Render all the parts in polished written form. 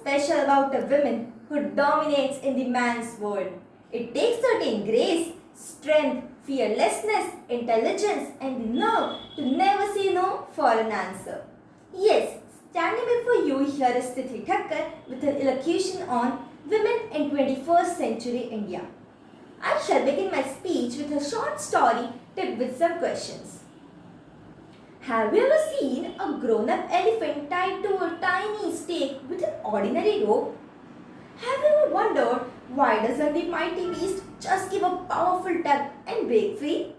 special about a woman who dominates in the man's world. It takes certain grace, strength, fearlessness, intelligence and the love to never say no for an answer. Yes, standing before you here is Tithi Thakkar with an elocution on women in 21st century India. I shall begin my speech with a short story tipped with some questions. Have you ever seen a grown-up elephant tied to a tiny stake with an ordinary rope? Have you ever wondered why doesn't the mighty beast just give a powerful tug and break free?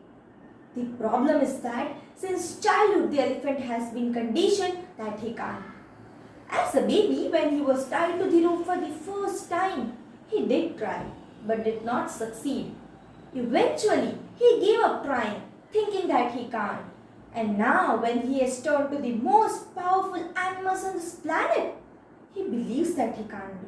The problem is that since childhood the elephant has been conditioned that he can't. As a baby, when he was tied to the rope for the first time, he did try but did not succeed. Eventually, he gave up trying, thinking that he can't. And now, when he has turned to the most powerful animals on this planet, he believes that he can't do.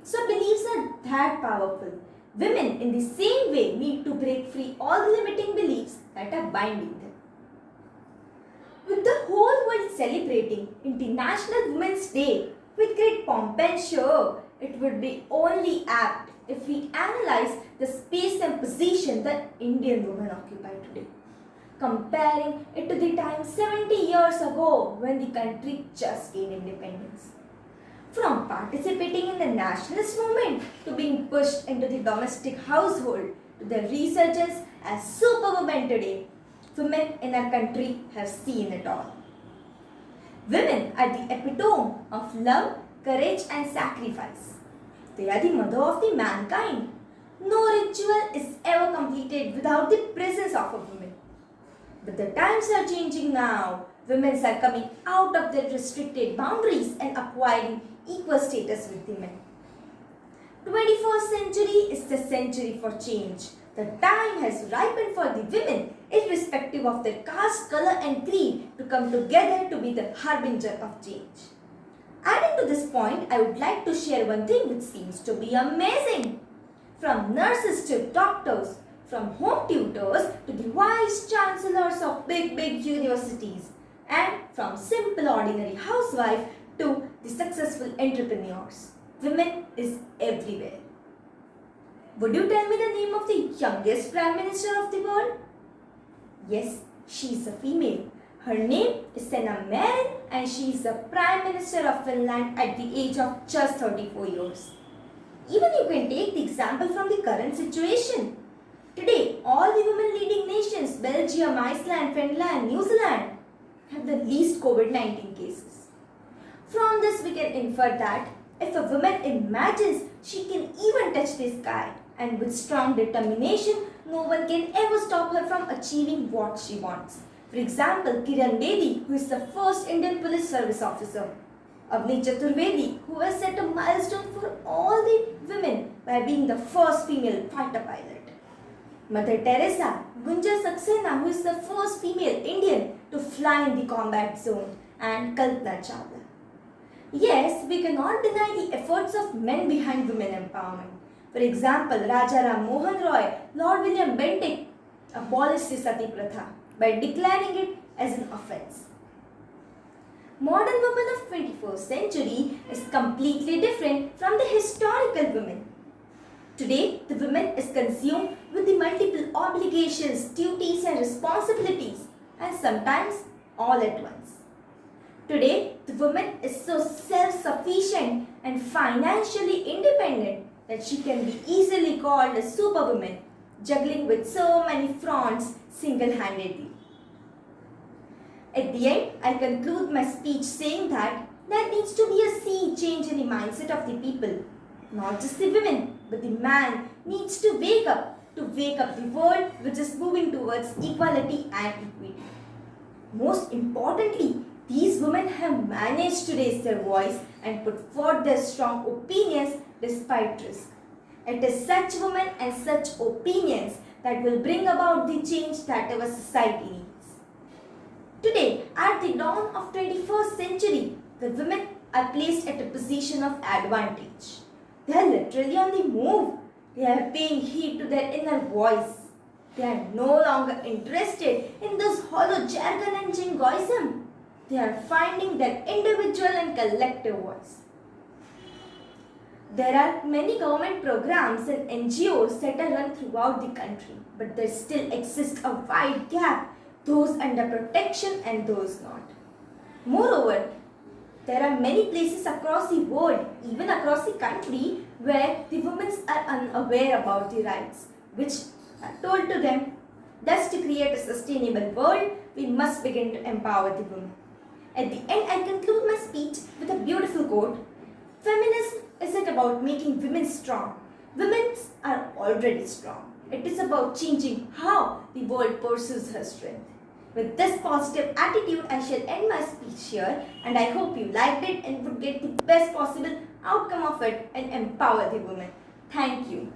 So, beliefs are that powerful. Women, in the same way, need to break free all the limiting beliefs that are binding them. With the whole world celebrating International Women's Day with great pomp and show, it would be only apt if we analyze the space and position that Indian women occupy today, comparing it to the time 70 years ago when the country just gained independence. From participating in the nationalist movement to being pushed into the domestic household to the resurgence as superwomen today, women in our country have seen it all. Women are the epitome of love, courage and sacrifice. They are the mother of the mankind. No ritual is ever completed without the presence of a woman. But the times are changing now. Women are coming out of their restricted boundaries and acquiring equal status with the men. 21st century is the century for change. The time has ripened for the women, irrespective of their caste, color and creed, to come together to be the harbinger of change. Adding to this point, I would like to share one thing which seems to be amazing. From nurses to doctors, from home tutors to the vice chancellors of big universities, and from simple ordinary housewife to the successful entrepreneurs. Women is everywhere. Would you tell me the name of the youngest Prime Minister of the world? Yes, she is a female. Her name is Sanna Marin and she is the Prime Minister of Finland at the age of just 34 years. Even you can take the example from the current situation. Today, all the women leading nations, Belgium, Iceland, Finland, New Zealand, have the least COVID-19 cases. From this we can infer that if a woman imagines she can even touch the sky, and with strong determination, no one can ever stop her from achieving what she wants. For example, Kiran Bedi, who is the first Indian police service officer. Avni Chaturvedi, who has set a milestone for all the women by being the first female fighter pilot. Mother Teresa, Gunja Saxena, who is the first female Indian to fly in the combat zone, and Kalpana Chawla. Yes, we cannot deny the efforts of men behind women empowerment. For example, Raja Ram Mohan Roy, Lord William Bentinck abolished the sati pratha by declaring it as an offence. Modern women of 21st century is completely different from the historical women. Today, the woman is consumed with the multiple obligations, duties and responsibilities, and sometimes all at once. Today, the woman is so self-sufficient and financially independent that she can be easily called a superwoman, juggling with so many fronts single-handedly. At the end, I conclude my speech saying that there needs to be a sea change in the mindset of the people. Not just the women, but the man needs to wake up the world which is moving towards equality and equity. Most importantly, these women have managed to raise their voice and put forth their strong opinions despite risk. It is such women and such opinions that will bring about the change that our society needs. Today, at the dawn of 21st century, the women are placed at a position of advantage. They are literally on the move. They are paying heed to their inner voice. They are no longer interested in those hollow jargon and jingoism. They are finding their individual and collective voice. There are many government programs and NGOs that are run throughout the country, but there still exists a wide gap, those under protection and those not. Moreover, there are many places across the world, even across the country, where the women are unaware about the rights, which are told to them. Thus, to create a sustainable world, we must begin to empower the women. At the end, I conclude my speech with a beautiful quote. Feminism isn't about making women strong. Women are already strong. It is about changing how the world pursues her strength. With this positive attitude, I shall end my speech here, and I hope you liked it and would get the best possible outcome of it and empower the women. Thank you.